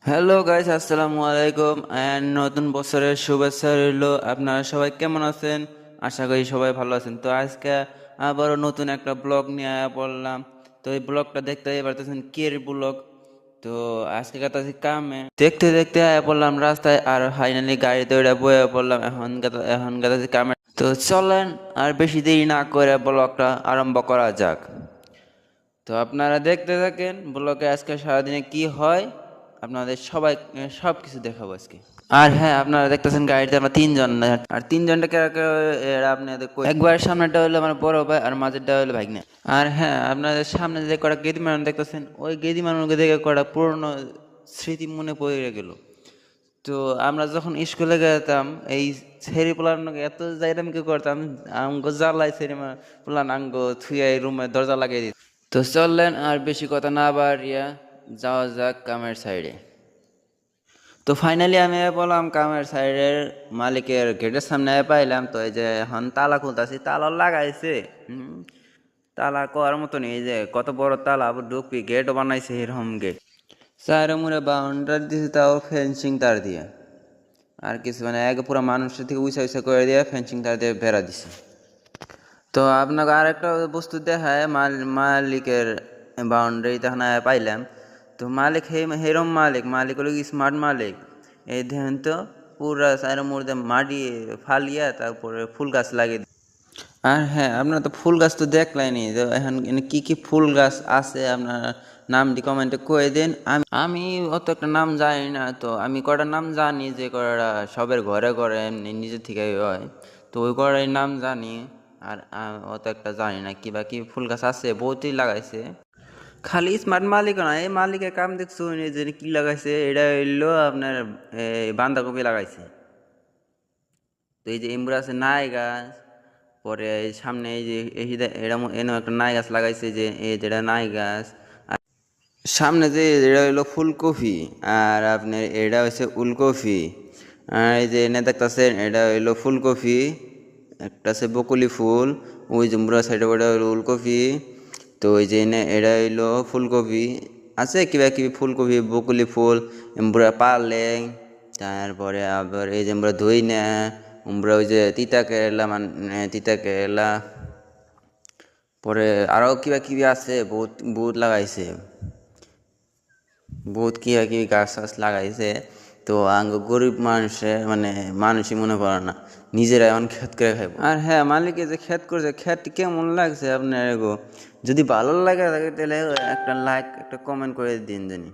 Hello guys, আসসালামু আলাইকুম and নতুন বছরের শুভেচ্ছা রইলো। আপনারা সবাই কেমন আছেন? আশা করি সবাই ভালো আছেন। তো আজকে আবারও নতুন একটা ব্লগ নিয়ে আয়া পড়লাম। তো এই ব্লগটা দেখতে পারতেছেন কের ব্লগ। তো আজকে কাছে কামে দেখতে দেখতে আয়া পড়লাম রাস্তায়, আর ফাইনালি গাড়িতে ওইটা বয়ে পড়লাম। এখন কাছে কামে। তো চলেন আর বেশি দেরি না করে ব্লগটা আরম্ভ করা যাক। তো আপনারা দেখতে থাকেন ব্লগে আজকে সারাদিনে কি হয়, আপনাদের সবাই সব কিছু দেখাবো আজকে। আর হ্যাঁ, আপনারা দেখতেছেন গাড়িতে আমরা তিনজন, আর তিনজনটা আপনাদের একবার সামনেটা হলো আমার বড় ভাই, আর মাঝেরটা হলো ভাগ্নে। আর হ্যাঁ, আপনাদের সামনে যে কটা গেদি মানুষ দেখতেছেন, ওই গেদি মানুষকে দেখে কটা পুরনো স্মৃতি মনে পড়ে গেল। তো আমরা যখন স্কুলে যেতাম, এই ছেড়ি পোলানোকে এত যাইতাম কি করতাম, আঙ্গো জ্বালাই ছেড়ি পোলান আঙ্গো থুয়ে রুমে দরজা লাগিয়ে দিত। তো চললেন আর বেশি কথা না বাড়িয়া যাওয়া যাক কামের সাইডে। তো ফাইনালি আমি বললাম কামের সাইডের মালিকের গেটের সামনে পাইলাম। তো এই যে এখন তালা খুলতেছি, তালা লাগাইছে। তালা করার মতো নেই, এই যে কত বড় তালা, আবার ঢুকবি গেটও বানাইছে এরকম গেট। চারে মুড়ে বাউন্ডারি দিয়েছে, তাও ফেন্সিং তার দিয়ে। আর কিছু মানে এক পুরো মানুষের থেকে উঁচা উঁচা করে দিয়ে ফেন্সিং তার দিয়ে বেড়া দিছে। তো আপনাকে আর একটা বস্তু দেখায়, মালিকের বাউন্ডারি তখন পাইলাম। তো মালিক হেরম মালিক হলো স্মার্ট মালিক। এই দেখেন তো, পুরা সাইডের মধ্যে মাটি ফালিয়া তারপরে ফুল গাছ লাগিয়ে। আর হ্যাঁ, আপনারা তো ফুল গাছ তো দেখলেনি, তো এখন কি কি ফুল গাছ আছে আপনার নামটি কমেন্টে কয়ে দিন। আমি অত একটা নাম জানি না, তো আমি কটা নাম জানি যে কটা সবের ঘরে ঘরে এমনি নিজে থেকে হয়। তো ওই কটাই নাম জানি। আর অত একটা জানি না কি বা কি ফুল গাছ আছে, বহুতই লাগাইছে। খালি স্মার্ট মালিক না, এই মালিকের কাম দেখছো যে কি লাগাইছে, এটা হইলো আপনার বাঁধাকপি লাগাইছে। তো এই যে এমবুরা আছে নাই গাছ, পরে এই সামনে এই যে এটা এনে একটা নাই গাছ লাগাইছে, যে এই যেটা নাই গাছ। আর সামনে যে এটা হইলো ফুলকপি, আর আপনার এটা হচ্ছে উলকপি। আর এই যে এনে দেখতেছেন এটা হইলো ফুলকপি, একটা আছে বকুলি ফুল, ওই যে মুড়া সাইডে ওটা হইলো উলকপি। তো ওই যে এনে এটা হইলো ফুলকপি, আছে কিবা কিবি ফুলকপি, বকুলি ফুল, এমবুরা পালেং, তারপরে আবার এই যে আমরা ধুই না আমরা ওই যে তিতা কেরেলা, মানে তিতা কেরেলা, পরে আরও কিবা কিবি আছে, বহুত বহুত লাগাইছে, বহুত কিবা কিবি গাছ টাছ লাগাইছে। তো আঙ্গ গরিব মানুষে মানে মানুষই মনে করে না, নিজেরা এমন ক্ষেত করে খাইব। আর হ্যাঁ, মালিকে যে ক্ষেত করছে, ক্ষেতটি কেমন লাগছে আপনার এগো, যদি ভালো লাগে থাকে তাহলে একটা লাইক একটা কমেন্ট করে দিন জানি।